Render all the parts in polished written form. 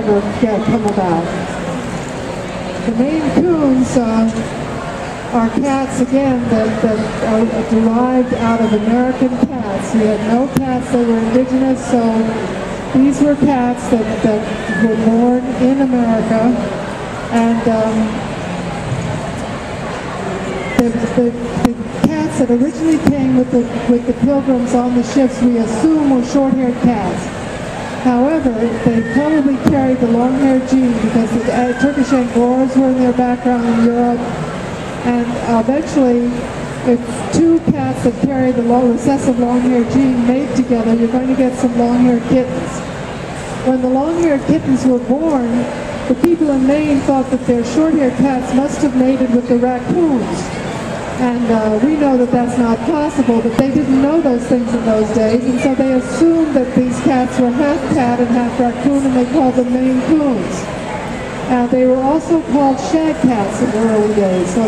ever come about. The Maine Coons are cats, again, that are derived out of American cats. We had no cats that were indigenous, so these were cats that were born in America. And the cats that originally came with the Pilgrims on the ships, we assume were short-haired cats. However, they probably carried the long-haired gene because the Turkish Angors were in their background in Europe. And eventually, if two cats that carry the recessive long-haired gene mate together, you're going to get some long-haired kittens. When the long-haired kittens were born, the people in Maine thought that their short-haired cats must have mated with the raccoons. And we know that that's not possible, but they didn't know those things in those days, and so they assumed that these cats were half cat and half raccoon, and they called them Maine Coons. They were also called shag cats in the early days, so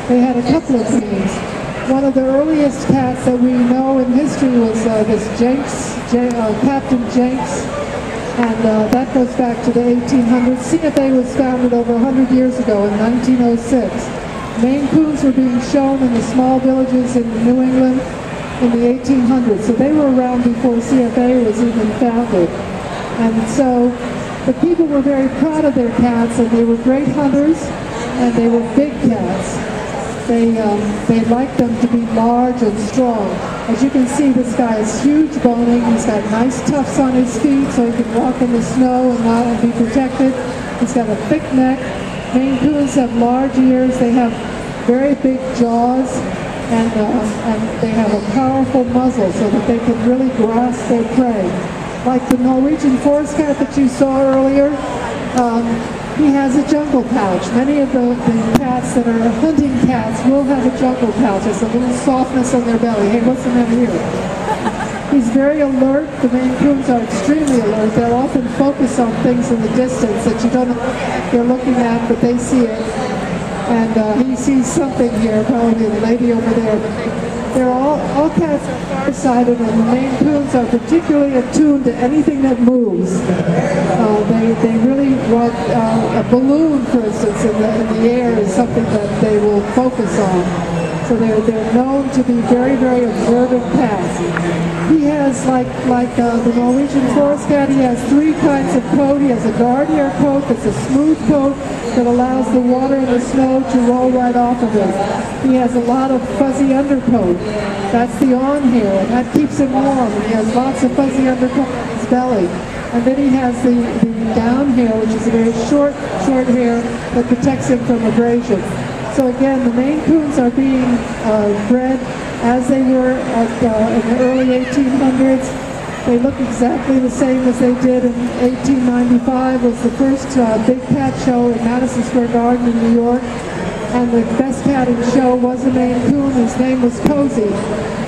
they had a couple of names. One of the earliest cats that we know in history was this Captain Jenks, and that goes back to the 1800s. CFA was founded over 100 years ago in 1906. Maine Coons were being shown in the small villages in New England in the 1800s, so they were around before CFA was even founded. And so the people were very proud of their cats, and they were great hunters, and they were big cats. They liked them to be large and strong. As you can see, this guy is huge boning. He's got nice tufts on his feet so he can walk in the snow and not be protected. He's got a thick neck. Maine Coons have large ears. They have very big jaws, and they have a powerful muzzle so that they can really grasp their prey. Like the Norwegian forest cat that you saw earlier, he has a jungle pouch. Many of the cats that are hunting cats will have a jungle pouch. There's a little softness on their belly. Hey, what's the matter here? He's very alert. The Maine Coons are extremely alert. They'll often focus on things in the distance that you don't know they're looking at, but they see it. And he sees something here, probably the lady over there. They're all cats are far-sighted, and the Maine Coons are particularly attuned to anything that moves. They really want a balloon, for instance, in the air is something that they will focus on. So they're known to be very, very observant cats. He has, like the Norwegian forest cat, he has three kinds of coat. He has a guard hair coat that's a smooth coat that allows the water and the snow to roll right off of it. He has a lot of fuzzy undercoat. That's the on hair, and that keeps him warm. And he has lots of fuzzy undercoat on his belly. And then he has the down hair, which is a very short hair that protects him from abrasion. So again, the Maine Coons are being bred as they were in the early 1800s. They look exactly the same as they did in 1895, was the first big cat show in Madison Square Garden in New York. And the best cat in the show was a Maine Coon. His name was Cozy.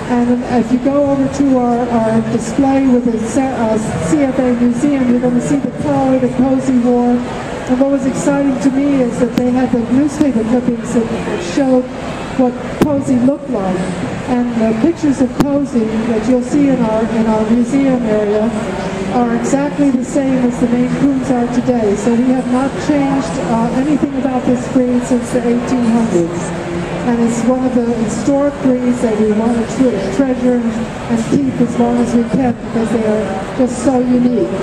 And if you go over to our display with the CFA Museum, you're going to see the collar that Cozy wore. And what was exciting to me is that they had the newspaper clippings that showed what Cozy looked like. And the pictures of Cozy that you'll see in our museum area are exactly the same as the Maine Coons are today. So we have not changed anything about this breed since the 1800s. And it's one of the historic breeds that we want to treasure and keep as long as we can because they are just so unique.